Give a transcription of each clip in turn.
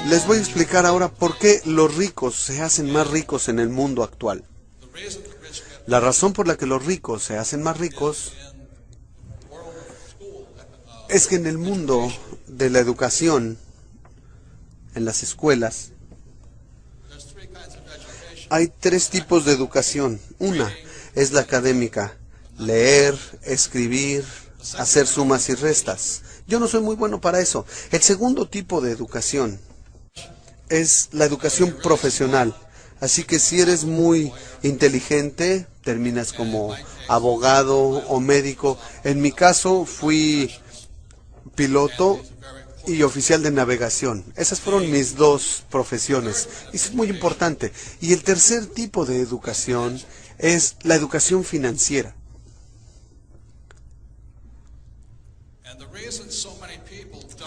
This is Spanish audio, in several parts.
Les voy a explicar ahora por qué los ricos se hacen más ricos en el mundo actual. La razón por la que los ricos se hacen más ricos es que en el mundo de la educación, en las escuelas, hay tres tipos de educación. Una es la académica: leer, escribir, hacer sumas y restas. Yo no soy muy bueno para eso. El segundo tipo de educación es la educación profesional. Así que si eres muy inteligente, terminas como abogado o médico. En mi caso fui piloto y oficial de navegación. Esas fueron mis dos profesiones. Y eso es muy importante. Y el tercer tipo de educación es la educación financiera.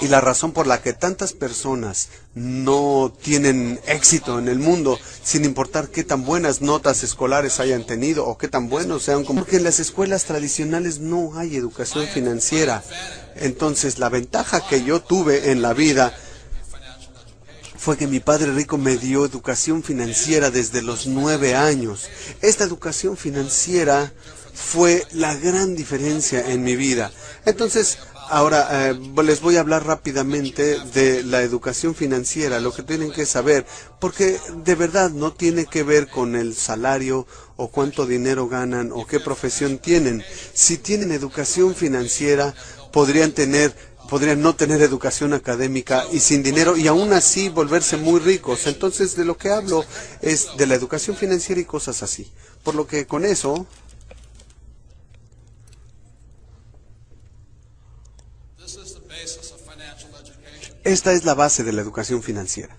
Y la razón por la que tantas personas no tienen éxito en el mundo, sin importar qué tan buenas notas escolares hayan tenido o qué tan buenos sean, porque en las escuelas tradicionales no hay educación financiera. Entonces, la ventaja que yo tuve en la vida fue que mi padre rico me dio educación financiera desde los 9 años. Esta educación financiera fue la gran diferencia en mi vida. Entonces, ahora les voy a hablar rápidamente de la educación financiera, lo que tienen que saber, porque de verdad no tiene que ver con el salario o cuánto dinero ganan o qué profesión tienen. Si tienen educación financiera, podrían no tener educación académica y sin dinero y aún así volverse muy ricos. Entonces, de lo que hablo es de la educación financiera y cosas así. Por lo que con eso, esta es la base de la educación financiera.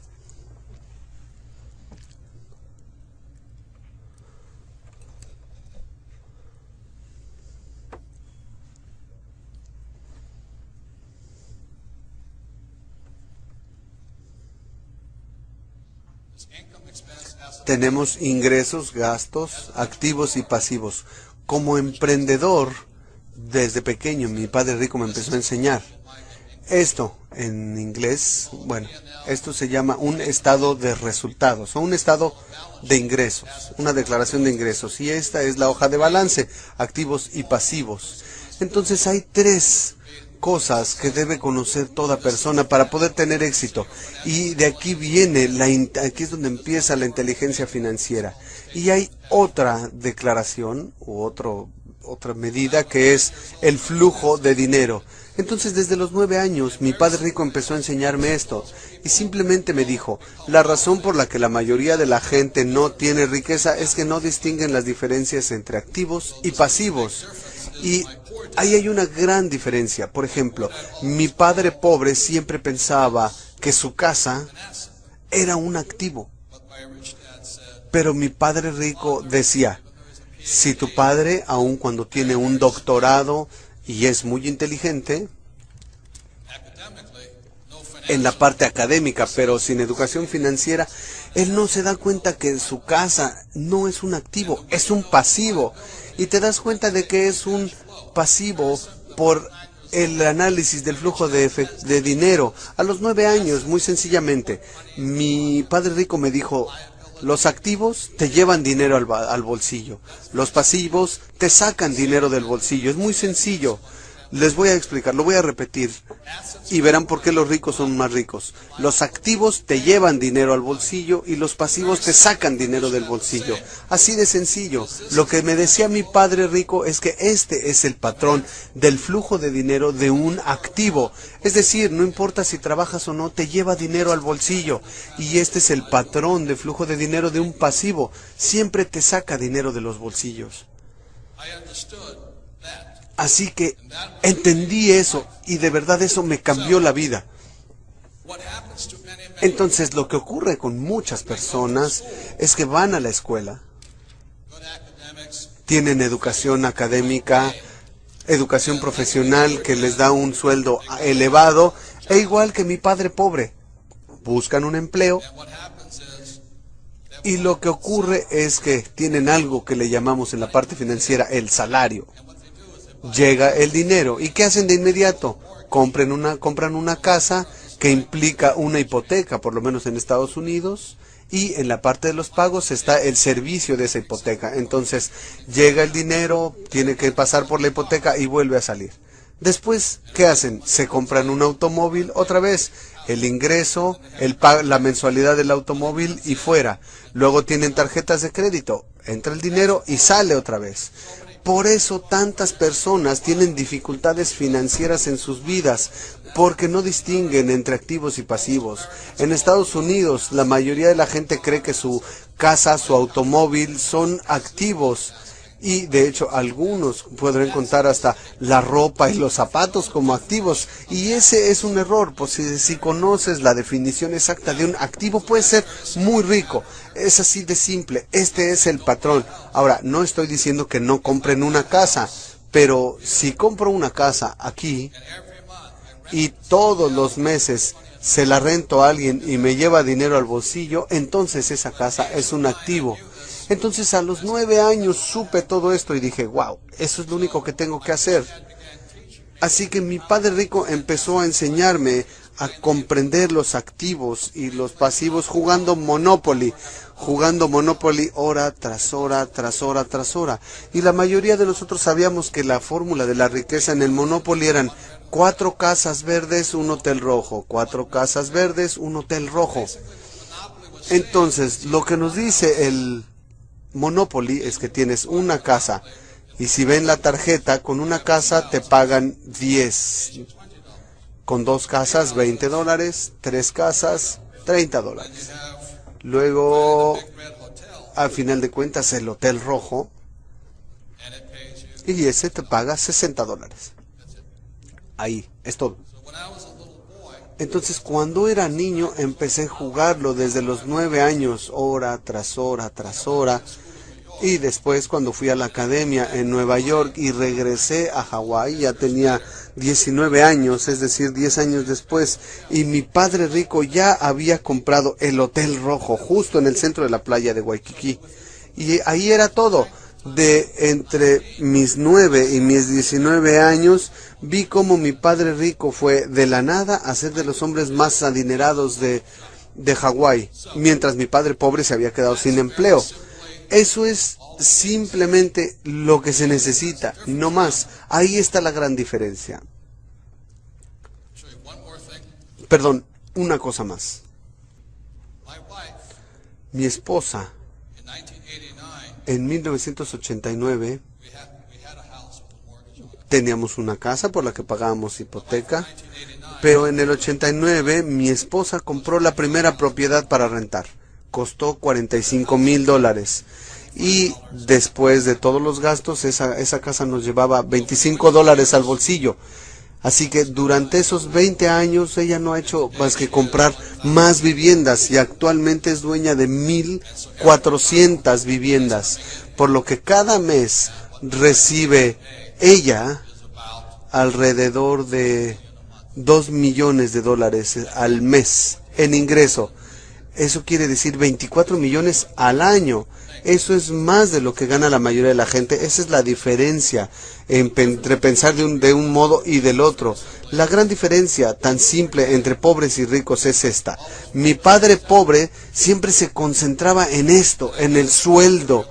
Tenemos ingresos, gastos, activos y pasivos. Como emprendedor, desde pequeño, mi padre rico me empezó a enseñar. Esto, en inglés, bueno, esto se llama un estado de resultados, o un estado de ingresos, una declaración de ingresos. Y esta es la hoja de balance, activos y pasivos. Entonces hay tres cosas que debe conocer toda persona para poder tener éxito. Y de aquí viene, aquí es donde empieza la inteligencia financiera. Y hay otra declaración, u otra medida, que es el flujo de dinero. Entonces, desde los 9 años, mi padre rico empezó a enseñarme esto. Y simplemente me dijo, la razón por la que la mayoría de la gente no tiene riqueza es que no distinguen las diferencias entre activos y pasivos. Y ahí hay una gran diferencia. Por ejemplo, mi padre pobre siempre pensaba que su casa era un activo. Pero mi padre rico decía, si tu padre, aun cuando tiene un doctorado y es muy inteligente en la parte académica, pero sin educación financiera, él no se da cuenta que su casa no es un activo, es un pasivo. Y te das cuenta de que es un pasivo por el análisis del flujo de dinero. A los 9 años, muy sencillamente, mi padre rico me dijo, los activos te llevan dinero al bolsillo, los pasivos te sacan dinero del bolsillo. Es muy sencillo. Les voy a explicar, lo voy a repetir y verán por qué los ricos son más ricos. Los activos te llevan dinero al bolsillo y los pasivos te sacan dinero del bolsillo. Así de sencillo. Lo que me decía mi padre rico es que este es el patrón del flujo de dinero de un activo. Es decir, no importa si trabajas o no, te lleva dinero al bolsillo. Y este es el patrón de flujo de dinero de un pasivo. Siempre te saca dinero de los bolsillos. Así que entendí eso y de verdad eso me cambió la vida. Entonces lo que ocurre con muchas personas es que van a la escuela, tienen educación académica, educación profesional que les da un sueldo elevado, e igual que mi padre pobre, buscan un empleo y lo que ocurre es que tienen algo que le llamamos en la parte financiera el salario. Llega el dinero. ¿Y qué hacen de inmediato? Compran una casa que implica una hipoteca, por lo menos en Estados Unidos, y en la parte de los pagos está el servicio de esa hipoteca. Entonces llega el dinero, tiene que pasar por la hipoteca y vuelve a salir. Después, ¿qué hacen? Se compran un automóvil, otra vez, el ingreso, la mensualidad del automóvil y fuera. Luego tienen tarjetas de crédito, entra el dinero y sale otra vez. Por eso tantas personas tienen dificultades financieras en sus vidas, porque no distinguen entre activos y pasivos. En Estados Unidos, la mayoría de la gente cree que su casa, su automóvil son activos. Y de hecho algunos podrán contar hasta la ropa y los zapatos como activos, y ese es un error, pues si conoces la definición exacta de un activo, puede ser muy rico. Es así de simple, este es el patrón. Ahora, no estoy diciendo que no compren una casa, pero si compro una casa aquí y todos los meses se la rento a alguien y me lleva dinero al bolsillo, entonces esa casa es un activo. Entonces a los 9 años supe todo esto y dije, wow, eso es lo único que tengo que hacer. Así que mi padre rico empezó a enseñarme a comprender los activos y los pasivos jugando Monopoly hora tras hora, tras hora, tras hora. Y la mayoría de nosotros sabíamos que la fórmula de la riqueza en el Monopoly eran 4 casas verdes, un hotel rojo, 4 casas verdes, un hotel rojo. Entonces, lo que nos dice el Monopoly es que tienes una casa, y si ven la tarjeta, con una casa te pagan 10, con 2 casas $20, 3 casas $30. Luego, al final de cuentas, el hotel rojo, y ese te paga $60. Ahí, es todo. Entonces, cuando era niño, empecé a jugarlo desde los 9 años, hora tras hora, tras hora. Y después, cuando fui a la academia en Nueva York y regresé a Hawái, ya tenía 19 años, es decir, 10 años después. Y mi padre rico ya había comprado el Hotel Rojo, justo en el centro de la playa de Waikiki. Y ahí era todo. De entre mis 9 y mis 19 años, vi cómo mi padre rico fue de la nada a ser de los hombres más adinerados de Hawái, mientras mi padre pobre se había quedado sin empleo. Eso es simplemente lo que se necesita, no más. Ahí está la gran diferencia. Perdón, una cosa más. Mi esposa, en 1989, teníamos una casa por la que pagábamos hipoteca, pero en el 89 mi esposa compró la primera propiedad para rentar. Costó $45,000. Y después de todos los gastos, esa casa nos llevaba $25 al bolsillo. Así que durante esos 20 años ella no ha hecho más que comprar más viviendas y actualmente es dueña de 1,400 viviendas, por lo que cada mes recibe ella alrededor de $2 millones al mes en ingreso. Eso quiere decir 24 millones al año. Eso es más de lo que gana la mayoría de la gente. Esa es la diferencia entre pensar de un modo y del otro. La gran diferencia tan simple entre pobres y ricos es esta. Mi padre pobre siempre se concentraba en esto, en el sueldo.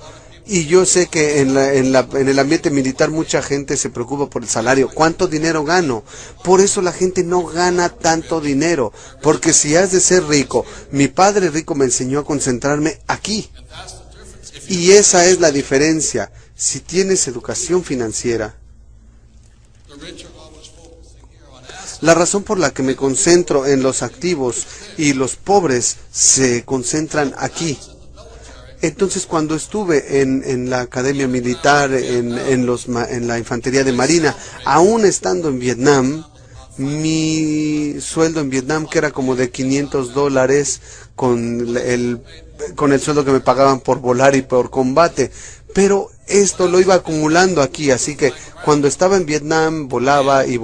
Y yo sé que en el ambiente militar mucha gente se preocupa por el salario. ¿Cuánto dinero gano? Por eso la gente no gana tanto dinero. Porque si has de ser rico, mi padre rico me enseñó a concentrarme aquí. Y esa es la diferencia. Si tienes educación financiera, la razón por la que me concentro en los activos y los pobres se concentran aquí. Entonces, cuando estuve en la academia militar, en la infantería de marina, aún estando en Vietnam, mi sueldo en Vietnam, que era como de $500 con el sueldo que me pagaban por volar y por combate, pero esto lo iba acumulando aquí, así que cuando estaba en Vietnam volaba y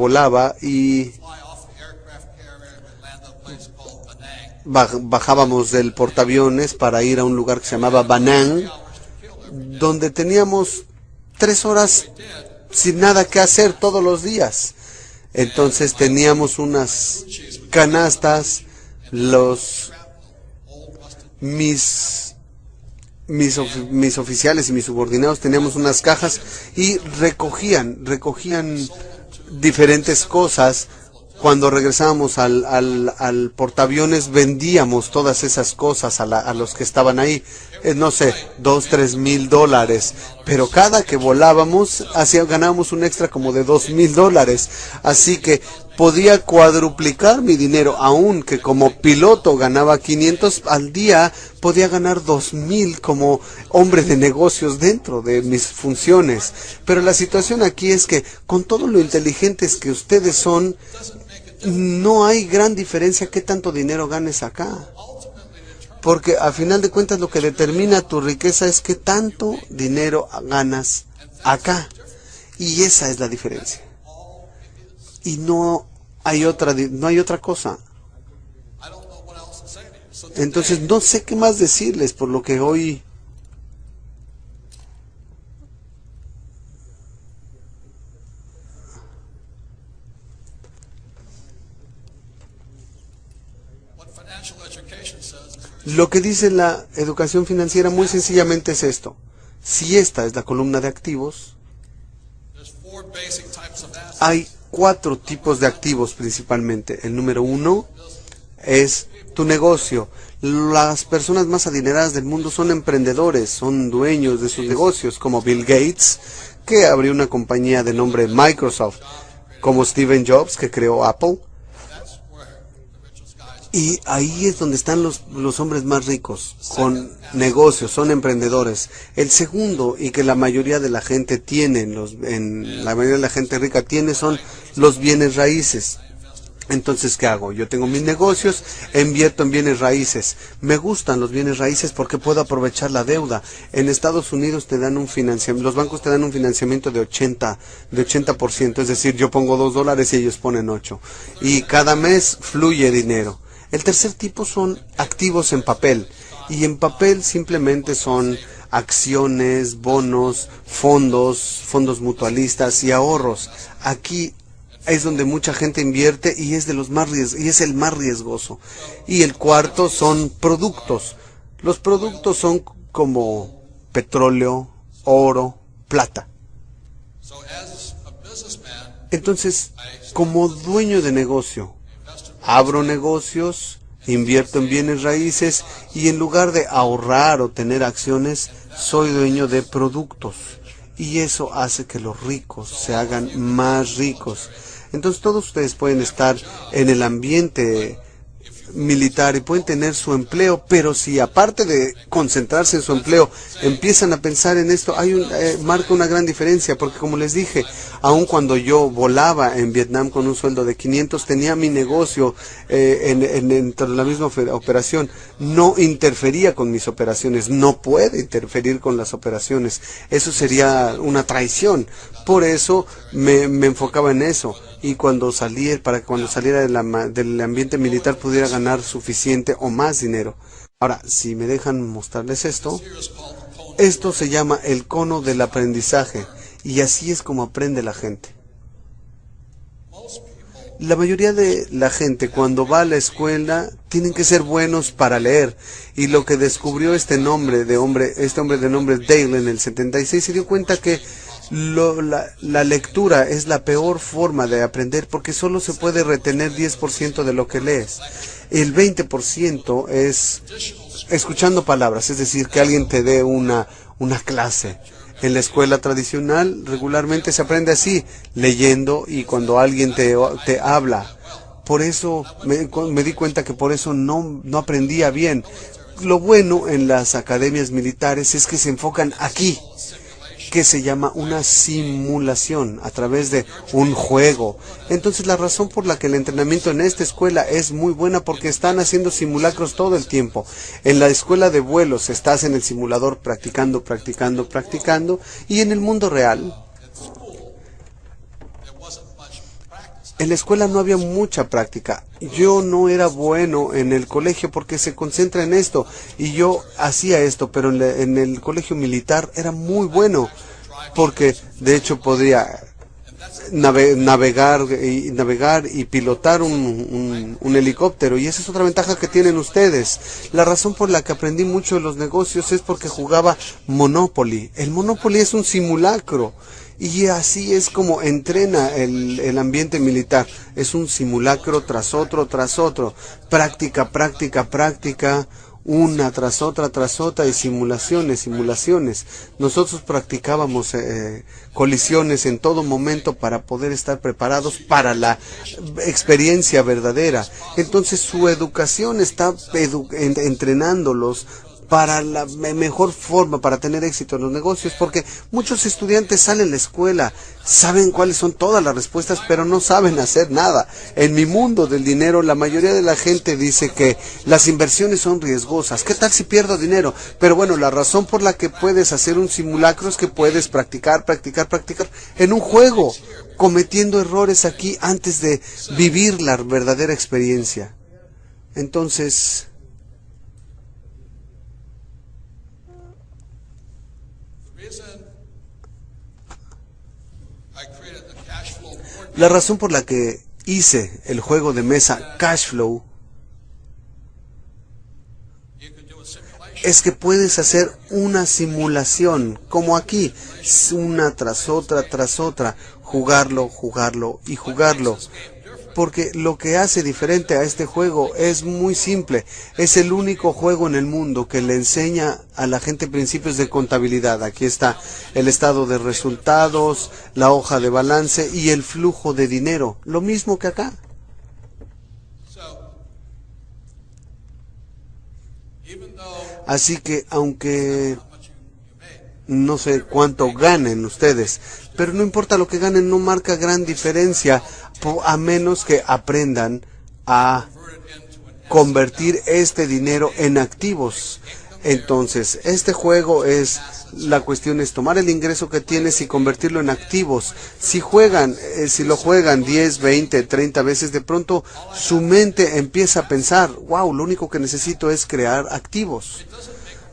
bajábamos del portaaviones para ir a un lugar que se llamaba Da Nang, donde teníamos 3 horas sin nada que hacer todos los días. Entonces teníamos unas canastas, los mis oficiales y mis subordinados teníamos unas cajas y recogían diferentes cosas. Cuando regresábamos al portaaviones, vendíamos todas esas cosas a los que estaban ahí. No sé, $2,000-3,000. Pero cada que volábamos, ganábamos un extra como de $2,000. Así que podía cuadruplicar mi dinero, aunque como piloto ganaba 500 al día, podía ganar 2,000 como hombre de negocios dentro de mis funciones. Pero la situación aquí es que con todo lo inteligentes que ustedes son, no hay gran diferencia qué tanto dinero ganes acá. Porque a final de cuentas lo que determina tu riqueza es qué tanto dinero ganas acá. Y esa es la diferencia. Y no hay otra cosa. Entonces no sé qué más decirles, por lo que hoy lo que dice la educación financiera muy sencillamente es esto. Si esta es la columna de activos, hay 4 tipos de activos principalmente. El número 1 es tu negocio. Las personas más adineradas del mundo son emprendedores, son dueños de sus negocios, como Bill Gates, que abrió una compañía de nombre Microsoft, como Steve Jobs, que creó Apple. Y ahí es donde están los hombres más ricos, con negocios, son emprendedores. El segundo, y que la mayoría de la gente tiene, la mayoría de la gente rica tiene, son los bienes raíces. Entonces, ¿qué hago? Yo tengo mis negocios, invierto en bienes raíces. Me gustan los bienes raíces porque puedo aprovechar la deuda. En Estados Unidos te dan los bancos te dan un financiamiento de 80%, es decir, yo pongo $2 y ellos ponen 8. Y cada mes fluye dinero. El tercer tipo son activos en papel. Y en papel simplemente son acciones, bonos, fondos mutualistas y ahorros. Aquí es donde mucha gente invierte y es el más riesgoso. Y el cuarto son productos. Los productos son como petróleo, oro, plata. Entonces, como dueño de negocio, abro negocios, invierto en bienes raíces y en lugar de ahorrar o tener acciones, soy dueño de productos. Y eso hace que los ricos se hagan más ricos. Entonces todos ustedes pueden estar en el ambiente militar y pueden tener su empleo, pero si aparte de concentrarse en su empleo empiezan a pensar en esto, marca una gran diferencia, porque como les dije, aun cuando yo volaba en Vietnam con un sueldo de 500, tenía mi negocio dentro de la misma operación, no interfería con mis operaciones, no puede interferir con las operaciones, eso sería una traición. Por eso me enfocaba en eso, y para que cuando saliera del ambiente militar pudiera ganar suficiente o más dinero. Ahora, si me dejan mostrarles esto se llama el cono del aprendizaje, y así es como aprende la gente. La mayoría de la gente cuando va a la escuela tienen que ser buenos para leer, y lo que descubrió este hombre de nombre Dale en el 76, se dio cuenta que la lectura es la peor forma de aprender, porque solo se puede retener 10% de lo que lees. El 20% es escuchando palabras, es decir, que alguien te dé una clase. En la escuela tradicional regularmente se aprende así, leyendo y cuando alguien te habla. Por eso me di cuenta que por eso no aprendía bien. Lo bueno en las academias militares es que se enfocan aquí, que se llama una simulación a través de un juego. Entonces la razón por la que el entrenamiento en esta escuela es muy buena, porque están haciendo simulacros todo el tiempo. En la escuela de vuelos estás en el simulador practicando, y en el mundo real, en la escuela no había mucha práctica. Yo no era bueno en el colegio porque se concentra en esto, y yo hacía esto, pero en el colegio militar era muy bueno, porque de hecho podría navegar y pilotar un helicóptero, y esa es otra ventaja que tienen ustedes. La razón por la que aprendí mucho de los negocios es porque jugaba Monopoly. El Monopoly es un simulacro. Y así es como entrena el ambiente militar. Es un simulacro tras otro, tras otro. Práctica, práctica, práctica. Una tras otra, y simulaciones, simulaciones. Nosotros practicábamos colisiones en todo momento para poder estar preparados para la experiencia verdadera. Entonces su educación está entrenándolos para la mejor forma, para tener éxito en los negocios, porque muchos estudiantes salen de la escuela, saben cuáles son todas las respuestas, pero no saben hacer nada. En mi mundo del dinero, la mayoría de la gente dice que las inversiones son riesgosas. ¿Qué tal si pierdo dinero? Pero bueno, la razón por la que puedes hacer un simulacro es que puedes practicar, practicar, practicar en un juego, cometiendo errores aquí antes de vivir la verdadera experiencia. Entonces, la razón por la que hice el juego de mesa Cashflow es que puedes hacer una simulación, como aquí, una tras otra, jugarlo, jugarlo y jugarlo. Porque lo que hace diferente a este juego es muy simple. Es el único juego en el mundo que le enseña a la gente principios de contabilidad. Aquí está el estado de resultados, la hoja de balance y el flujo de dinero. Lo mismo que acá. Así que aunque no sé cuánto ganen ustedes, pero no importa lo que ganen, no marca gran diferencia, a menos que aprendan a convertir este dinero en activos. Entonces, este juego la cuestión es tomar el ingreso que tienes y convertirlo en activos. Si lo juegan 10, 20, 30 veces, de pronto su mente empieza a pensar, wow, lo único que necesito es crear activos.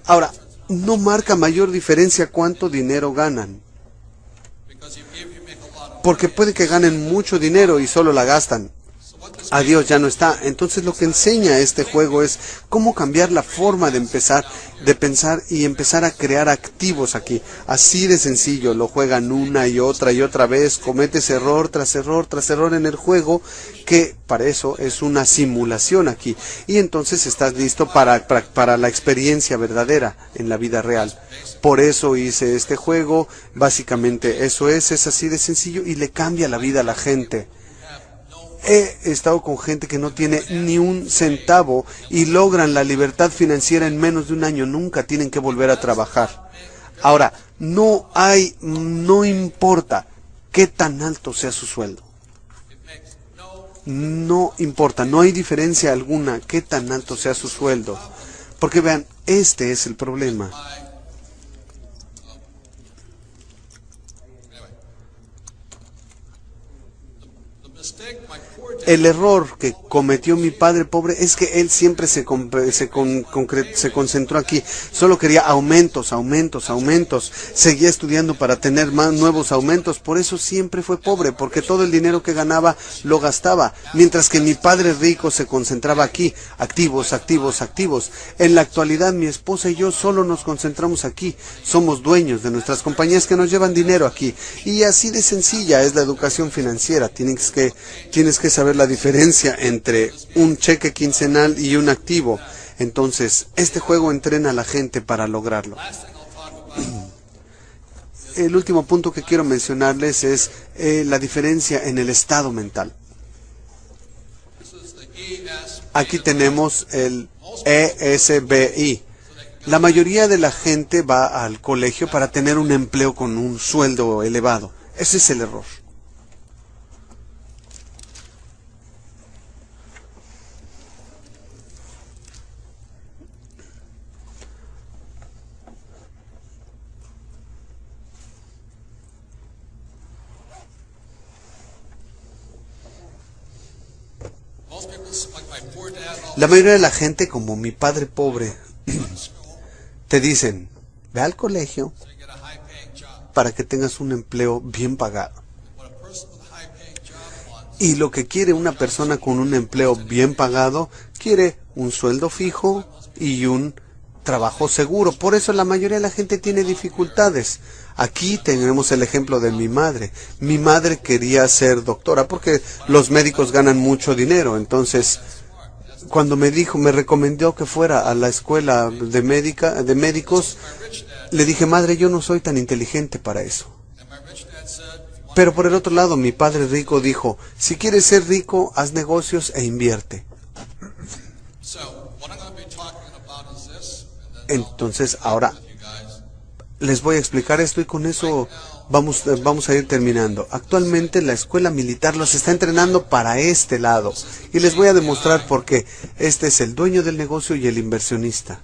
Ahora, no marca mayor diferencia cuánto dinero ganan. Porque puede que ganen mucho dinero y solo la gastan. Adiós, ya no está. Entonces lo que enseña este juego es cómo cambiar la forma de pensar y empezar a crear activos aquí. Así de sencillo, lo juegan una y otra vez, cometes error tras error tras error en el juego, que para eso es una simulación aquí. Y entonces estás listo para la experiencia verdadera en la vida real. Por eso hice este juego, básicamente eso es así de sencillo y le cambia la vida a la gente. He estado con gente que no tiene ni un centavo y logran la libertad financiera en menos de un año. Nunca tienen que volver a trabajar. Ahora, no importa qué tan alto sea su sueldo. No importa, no hay diferencia alguna qué tan alto sea su sueldo. Porque vean, este es el problema. El error que cometió mi padre pobre es que él siempre se concentró aquí. Solo quería aumentos. Seguía estudiando para tener más nuevos aumentos. Por eso siempre fue pobre, porque todo el dinero que ganaba lo gastaba. Mientras que mi padre rico se concentraba aquí. Activos. En la actualidad mi esposa y yo solo nos concentramos aquí. Somos dueños de nuestras compañías que nos llevan dinero aquí. Y así de sencilla es la educación financiera. Tienes que saber la diferencia entre un cheque quincenal y un activo. Entonces, este juego entrena a la gente para lograrlo. El último punto que quiero mencionarles es la diferencia en el estado mental. Aquí tenemos el ESBI. La mayoría de la gente va al colegio para tener un empleo con un sueldo elevado. Ese es el error. La mayoría de la gente, como mi padre pobre, te dicen, ve al colegio para que tengas un empleo bien pagado. Y lo que quiere una persona con un empleo bien pagado, quiere un sueldo fijo y un trabajo seguro. Por eso la mayoría de la gente tiene dificultades. Aquí tenemos el ejemplo de mi madre. Mi madre quería ser doctora porque los médicos ganan mucho dinero. Entonces, cuando me recomendó que fuera a la escuela de médicos, le dije, madre, yo no soy tan inteligente para eso. Pero por el otro lado, mi padre rico dijo, si quieres ser rico, haz negocios e invierte. Entonces, ahora les voy a explicar esto y con eso vamos a ir terminando. Actualmente la escuela militar los está entrenando para este lado y les voy a demostrar por qué. Este es el dueño del negocio y el inversionista.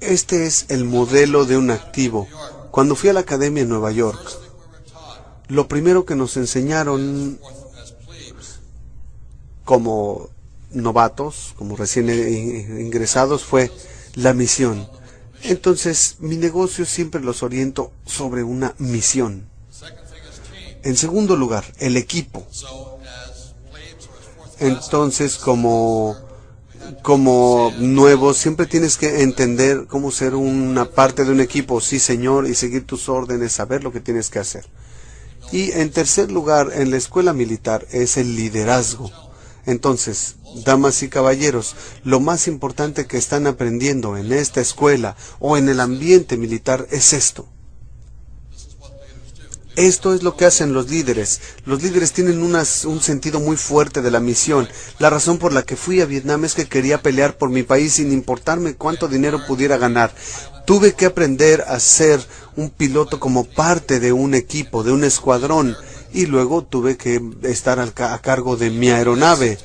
Este es el modelo de un activo. Cuando fui a la academia en Nueva York, lo primero que nos enseñaron como novatos, como recién ingresados, fue la misión. Entonces, mi negocio siempre los oriento sobre una misión. En segundo lugar, el equipo. Entonces, como nuevo, siempre tienes que entender cómo ser una parte de un equipo, sí señor, y seguir tus órdenes, saber lo que tienes que hacer. Y en tercer lugar, en la escuela militar, es el liderazgo. Entonces, damas y caballeros, lo más importante que están aprendiendo en esta escuela o en el ambiente militar es esto. Esto es lo que hacen los líderes. Los líderes tienen un sentido muy fuerte de la misión. La razón por la que fui a Vietnam es que quería pelear por mi país sin importarme cuánto dinero pudiera ganar. Tuve que aprender a ser un piloto como parte de un equipo, de un escuadrón, y luego tuve que estar a cargo de mi aeronave.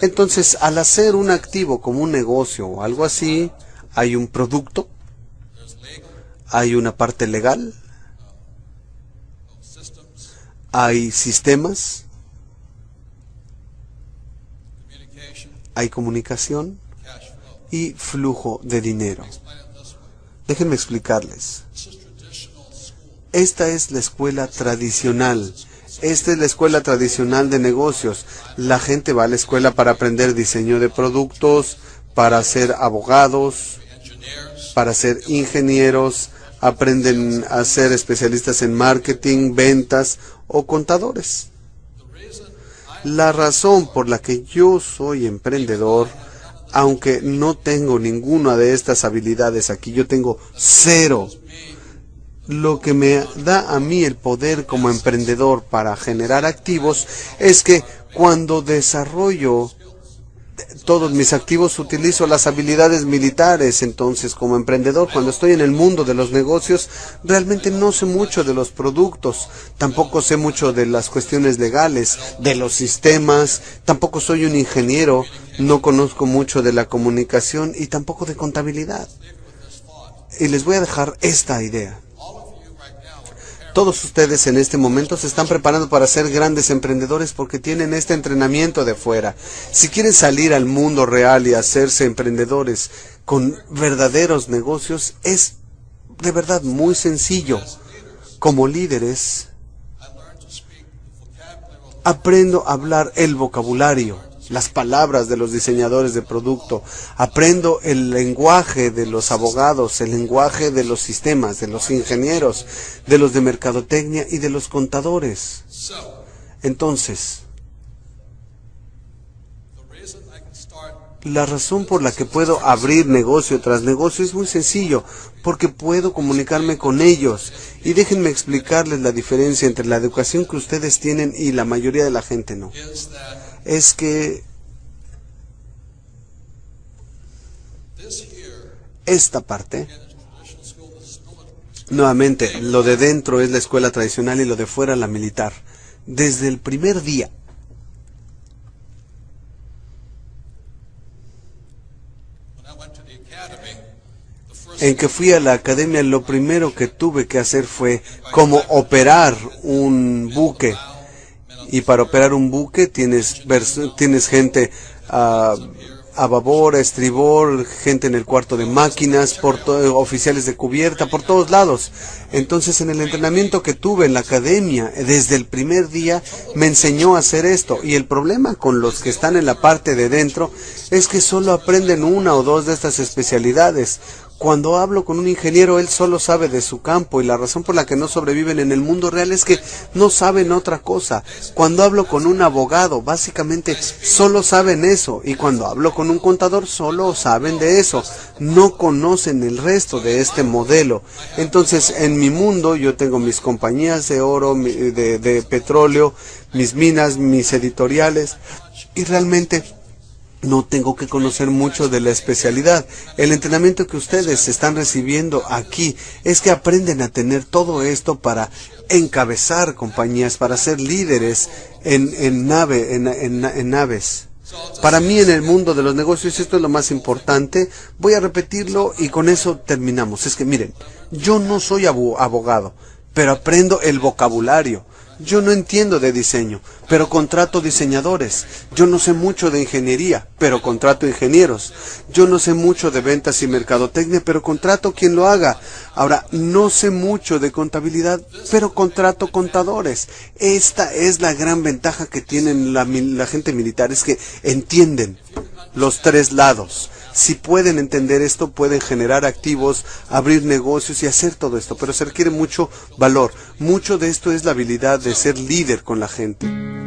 Entonces, al hacer un activo como un negocio o algo así, hay un producto, hay una parte legal, hay sistemas, hay comunicación y flujo de dinero. Déjenme explicarles. Esta es la escuela tradicional. Esta es la escuela tradicional de negocios. La gente va a la escuela para aprender diseño de productos, para ser abogados, para ser ingenieros, aprenden a ser especialistas en marketing, ventas o contadores. La razón por la que yo soy emprendedor, aunque no tengo ninguna de estas habilidades aquí, yo tengo 0. Lo que me da a mí el poder como emprendedor para generar activos es que cuando desarrollo todos mis activos utilizo las habilidades militares. Entonces, como emprendedor, cuando estoy en el mundo de los negocios, realmente no sé mucho de los productos, tampoco sé mucho de las cuestiones legales, de los sistemas, tampoco soy un ingeniero, no conozco mucho de la comunicación y tampoco de contabilidad. Y les voy a dejar esta idea. Todos ustedes en este momento se están preparando para ser grandes emprendedores porque tienen este entrenamiento de fuera. Si quieren salir al mundo real y hacerse emprendedores con verdaderos negocios, es de verdad muy sencillo. Como líderes, aprendo a hablar el vocabulario, las palabras de los diseñadores de producto. Aprendo el lenguaje de los abogados, el lenguaje de los sistemas, de los ingenieros, de los de mercadotecnia y de los contadores. Entonces, la razón por la que puedo abrir negocio tras negocio es muy sencillo, porque puedo comunicarme con ellos. Y déjenme explicarles la diferencia entre la educación que ustedes tienen y la mayoría de la gente no. Es que esta parte, nuevamente, lo de dentro es la escuela tradicional y lo de fuera la militar. Desde el primer día, en que fui a la academia, lo primero que tuve que hacer fue como operar un buque. Y para operar un buque tienes gente a babor, a estribor, gente en el cuarto de máquinas, oficiales de cubierta, por todos lados. Entonces, en el entrenamiento que tuve en la academia, desde el primer día, me enseñó a hacer esto. Y el problema con los que están en la parte de dentro es que solo aprenden una o dos de estas especialidades. Cuando hablo con un ingeniero, él solo sabe de su campo, y la razón por la que no sobreviven en el mundo real es que no saben otra cosa. Cuando hablo con un abogado, básicamente solo saben eso, y cuando hablo con un contador, solo saben de eso. No conocen el resto de este modelo. Entonces, en mi mundo, yo tengo mis compañías de oro, de petróleo, mis minas, mis editoriales, y realmente no tengo que conocer mucho de la especialidad. El entrenamiento que ustedes están recibiendo aquí es que aprenden a tener todo esto para encabezar compañías, para ser líderes en naves. Para mí, en el mundo de los negocios, esto es lo más importante. Voy a repetirlo y con eso terminamos. Es que miren, yo no soy abogado, pero aprendo el vocabulario. Yo no entiendo de diseño, pero contrato diseñadores. Yo no sé mucho de ingeniería, pero contrato ingenieros. Yo no sé mucho de ventas y mercadotecnia, pero contrato quien lo haga. Ahora, no sé mucho de contabilidad, pero contrato contadores. Esta es la gran ventaja que tienen la gente militar, es que entienden los tres lados. Si pueden entender esto, pueden generar activos, abrir negocios y hacer todo esto, pero se requiere mucho valor. Mucho de esto es la habilidad de ser líder con la gente.